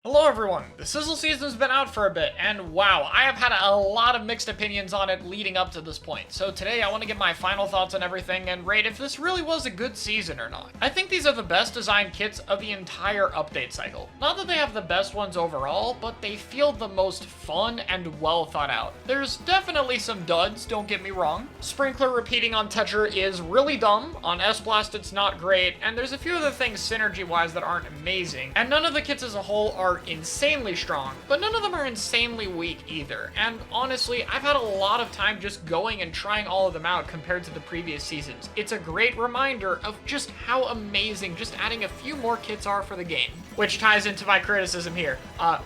Hello everyone, the Sizzle season's been out for a bit, and wow, I have had a lot of mixed opinions on it leading up to this point. So today I want to get my final thoughts on everything and rate if this really was a good season or not. I think these are the best designed kits of the entire update cycle. Not that they have the best ones overall, but they feel the most fun and well thought out. There's definitely some duds, don't get me wrong. Sprinkler repeating on Tetra is really dumb, on S-Blast it's not great, and there's a few other things synergy-wise that aren't amazing, and none of the kits as a whole are insanely strong, but none of them are insanely weak either. And honestly, I've had a lot of time just going and trying all of them out compared to the previous seasons. It's a great reminder of just how amazing just adding a few more kits are for the game. Which ties into my criticism here.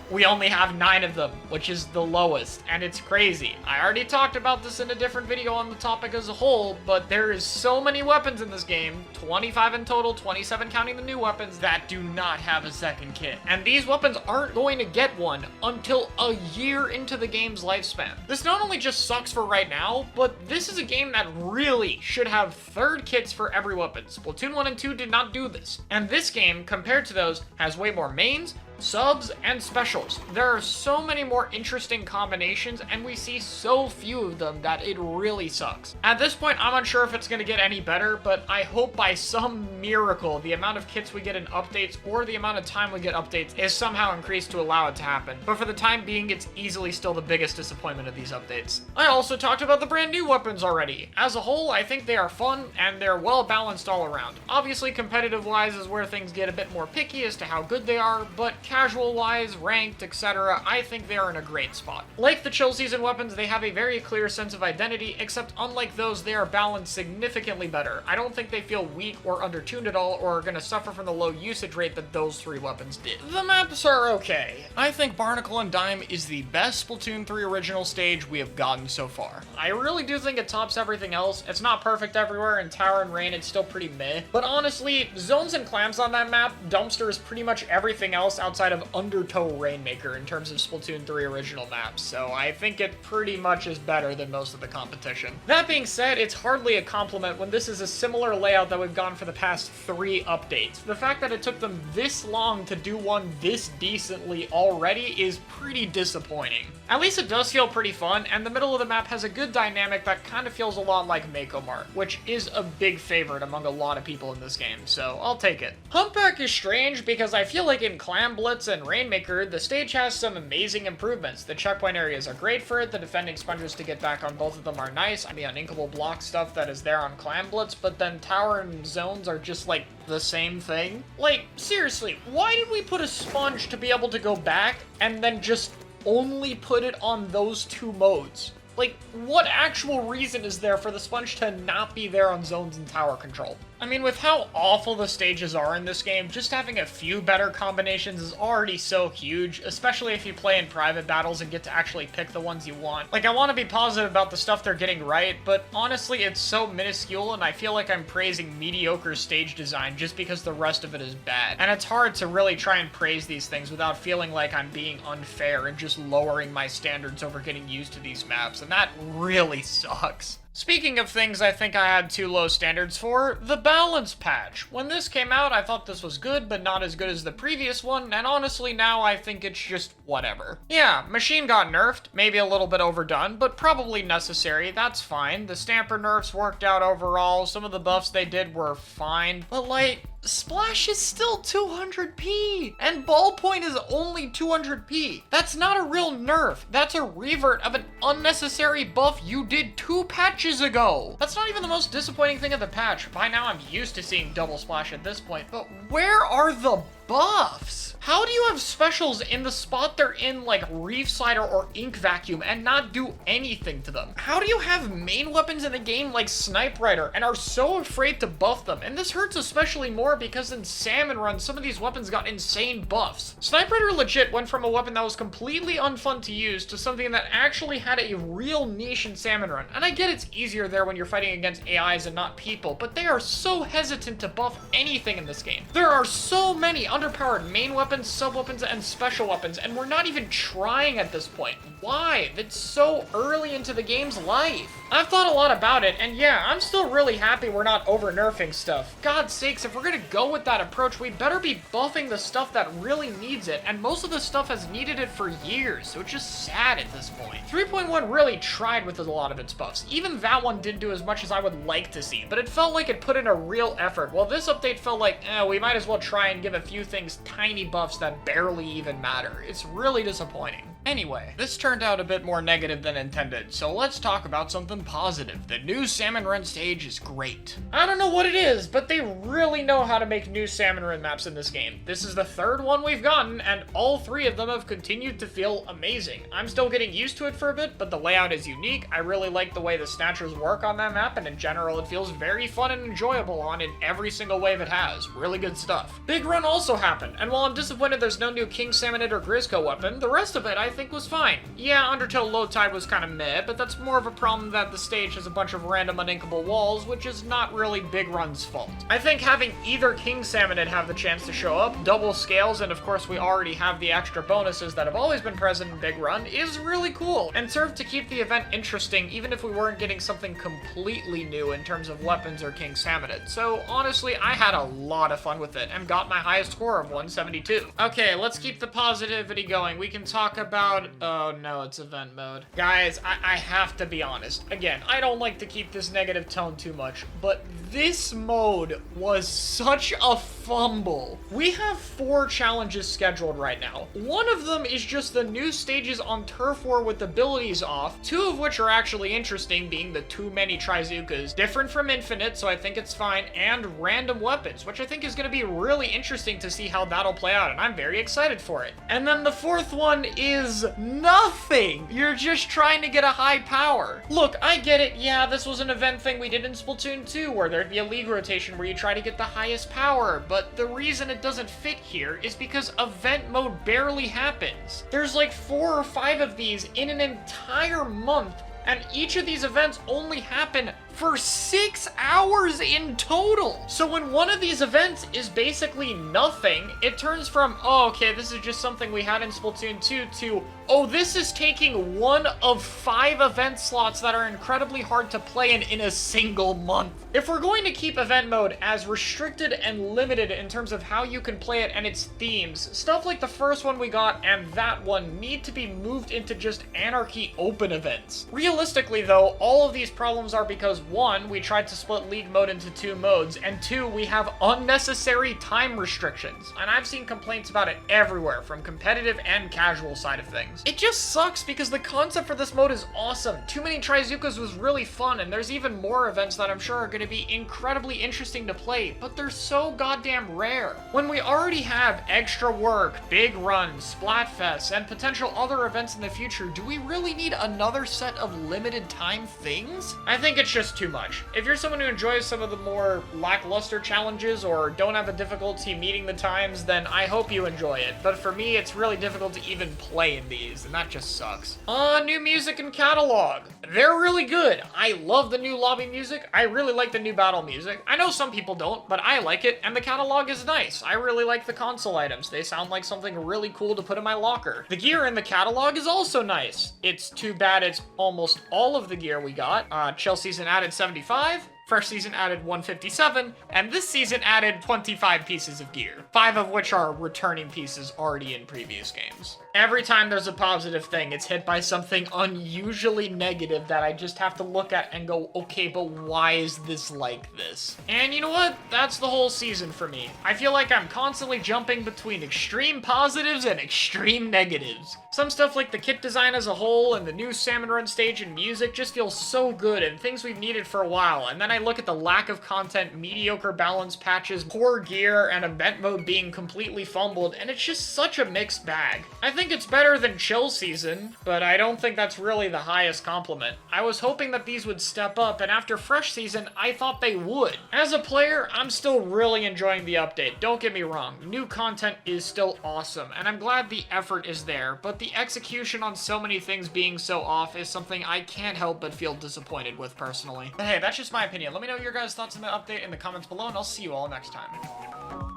We only have 9 of them, which is the lowest, and it's crazy. I already talked about this in a different video on the topic as a whole, but there is so many weapons in this game, 25 in total, 27 counting the new weapons, that do not have a second kit. And these weapons aren't going to get one until a year into the game's lifespan. This not only just sucks for right now, but this is a game that really should have third kits for every weapon. Splatoon 1 and 2 did not do this. And this game, compared to those, has way more mains, subs, and specials. There are so many more interesting combinations, and we see so few of them that it really sucks. At this point, I'm unsure if it's going to get any better, but I hope by some miracle the amount of kits we get in updates or the amount of time we get updates is somehow increased to allow it to happen. But for the time being, it's easily still the biggest disappointment of these updates. I also talked about the brand new weapons already. As a whole, I think they are fun and they're well balanced all around. Obviously, competitive-wise is where things get a bit more picky as to how good they are, but casual-wise, ranked, etc., I think they are in a great spot. Like the chill season weapons, they have a very clear sense of identity, except unlike those, they are balanced significantly better. I don't think they feel weak or undertuned at all, or are going to suffer from the low usage rate that those 3 weapons did. The maps are okay. I think Barnacle and Dime is the best Splatoon 3 original stage we have gotten so far. I really do think it tops everything else. It's not perfect everywhere, and Tower and Rain it's still pretty meh. But honestly, zones and clamps on that map, Dumpster is pretty much everything else outside of Undertow Rainmaker in terms of Splatoon 3 original maps, so I think it pretty much is better than most of the competition. That being said, it's hardly a compliment when this is a similar layout that we've gone for the past 3 updates. The fact that it took them this long to do one this decently already is pretty disappointing. At least it does feel pretty fun, and the middle of the map has a good dynamic that kind of feels a lot like Mako Mart, which is a big favorite among a lot of people in this game, so I'll take it. Humpback is strange because I feel like in Clam Blitz and Rainmaker, the stage has some amazing improvements. The checkpoint areas are great for it, the defending sponges to get back on both of them are nice, the uninkable block stuff that is there on Clam Blitz, but then Tower and Zones are just like the same thing. Like, seriously, why did we put a sponge to be able to go back and then just only put it on those 2 modes? Like, what actual reason is there for the sponge to not be there on Zones and Tower Control? I mean, with how awful the stages are in this game, just having a few better combinations is already so huge, especially if you play in private battles and get to actually pick the ones you want. Like, I want to be positive about the stuff they're getting right, but honestly, it's so minuscule, and I feel like I'm praising mediocre stage design just because the rest of it is bad. And it's hard to really try and praise these things without feeling like I'm being unfair and just lowering my standards over getting used to these maps, and that really sucks. Speaking of things I think I had too low standards for, the balance patch. When this came out, I thought this was good, but not as good as the previous one, and honestly now I think it's just whatever. Yeah, Machine got nerfed, maybe a little bit overdone, but probably necessary, that's fine. The Stamper nerfs worked out overall, some of the buffs they did were fine, but like, Splash is still 200p, and Ballpoint is only 200p. That's not a real nerf. That's a revert of an unnecessary buff you did 2 patches ago. That's not even the most disappointing thing of the patch. By now I'm used to seeing double splash at this point, but where are the buffs? How do you have specials in the spot they're in, like Reef Slider or Ink Vacuum, and not do anything to them? How do you have main weapons in the game like Snipewriter and are so afraid to buff them? And this hurts especially more because in Salmon Run, some of these weapons got insane buffs. Snipewriter legit went from a weapon that was completely unfun to use to something that actually had a real niche in Salmon Run. And I get it's easier there when you're fighting against AIs and not people, but they are so hesitant to buff anything in this game. There are so many underpowered main weapons, sub-weapons, and special weapons, and we're not even trying at this point. Why? That's so early into the game's life. I've thought a lot about it, and yeah, I'm still really happy we're not over-nerfing stuff. God's sakes, if we're gonna go with that approach, we better be buffing the stuff that really needs it, and most of the stuff has needed it for years, so it's just sad at this point. 3.1 really tried with a lot of its buffs. Even that one didn't do as much as I would like to see, but it felt like it put in a real effort, while this update felt like, we might as well try and give a few things tiny buffs that barely even matter. It's really disappointing. Anyway, this turned out a bit more negative than intended, so let's talk about something positive. The new Salmon Run stage is great. I don't know what it is, but they really know how to make new Salmon Run maps in this game. This is the third one we've gotten, and all three of them have continued to feel amazing. I'm still getting used to it for a bit, but the layout is unique. I really like the way the snatchers work on that map, and in general, it feels very fun and enjoyable on in every single wave it has. Really good stuff. Big Run also happened, and while I'm disappointed there's no new King Salmonid or Grizzco weapon, the rest of it I think was fine. Yeah, Undertale Low Tide was kind of meh, but that's more of a problem that the stage has a bunch of random uninkable walls, which is not really Big Run's fault. I think having either King Salmonid have the chance to show up, double scales, and of course we already have the extra bonuses that have always been present in Big Run, is really cool, and served to keep the event interesting even if we weren't getting something completely new in terms of weapons or King Salmonid. So honestly, I had a lot of fun with it, and got my highest score of 172. Okay, let's keep the positivity going. We can talk about... Oh no, it's event mode. Guys, I have to be honest. Again, I don't like to keep this negative tone too much, but this mode was such a fumble. We have 4 challenges scheduled right now. One of them is just the new stages on Turf War with abilities off, 2 of which are actually interesting, being the too many Trizukas, different from Infinite, so I think it's fine, and random weapons, which I think is going to be really interesting to see how that'll play out, and I'm very excited for it. And then the 4th one is nothing. You're just trying to get a high power. Look, I get it. Yeah, this was an event thing we did in Splatoon 2, where there'd be a league rotation where you try to get the highest power, but the reason it doesn't fit here is because event mode barely happens. There's like 4 or 5 of these in an entire month, and each of these events only happen for 6 hours in total. So when one of these events is basically nothing, it turns from, oh, okay, this is just something we had in Splatoon 2 to, oh, this is taking 1 of 5 event slots that are incredibly hard to play in a single month. If we're going to keep event mode as restricted and limited in terms of how you can play it and its themes, stuff like the first one we got and that one need to be moved into just Anarchy open events. Realistically though, all of these problems are because 1, we tried to split League mode into 2 modes, and 2, we have unnecessary time restrictions. And I've seen complaints about it everywhere, from competitive and casual side of things. It just sucks because the concept for this mode is awesome. Too Many Trizukas was really fun, and there's even more events that I'm sure are going to be incredibly interesting to play, but they're so goddamn rare. When we already have extra work, big runs, Splatfests, and potential other events in the future, do we really need another set of limited time things? I think it's just too much. If you're someone who enjoys some of the more lackluster challenges or don't have a difficulty meeting the times, then I hope you enjoy it. But for me, it's really difficult to even play in these, and that just sucks. New music and catalog. They're really good. I love the new lobby music. I really like the new battle music. I know some people don't, but I like it, and the catalog is nice. I really like the console items. They sound like something really cool to put in my locker. The gear in the catalog is also nice. It's too bad it's almost all of the gear we got. Chill Season added 75, Fresh Season added 157, and this season added 25 pieces of gear, 5 of which are returning pieces already in previous games. Every time there's a positive thing, it's hit by something unusually negative that I just have to look at and go, okay, but why is this like this? And you know what? That's the whole season for me. I feel like I'm constantly jumping between extreme positives and extreme negatives. Some stuff like the kit design as a whole and the new Salmon Run stage and music just feels so good and things we've needed for a while, and then I look at the lack of content, mediocre balance patches, poor gear, and event mode being completely fumbled, and it's just such a mixed bag. I think it's better than Chill Season, but I don't think that's really the highest compliment. I was hoping that these would step up, and after Fresh Season, I thought they would. As a player, I'm still really enjoying the update, don't get me wrong. New content is still awesome, and I'm glad the effort is there, but the execution on so many things being so off is something I can't help but feel disappointed with personally. But hey, that's just my opinion. Let me know your guys' thoughts on the update in the comments below, and I'll see you all next time.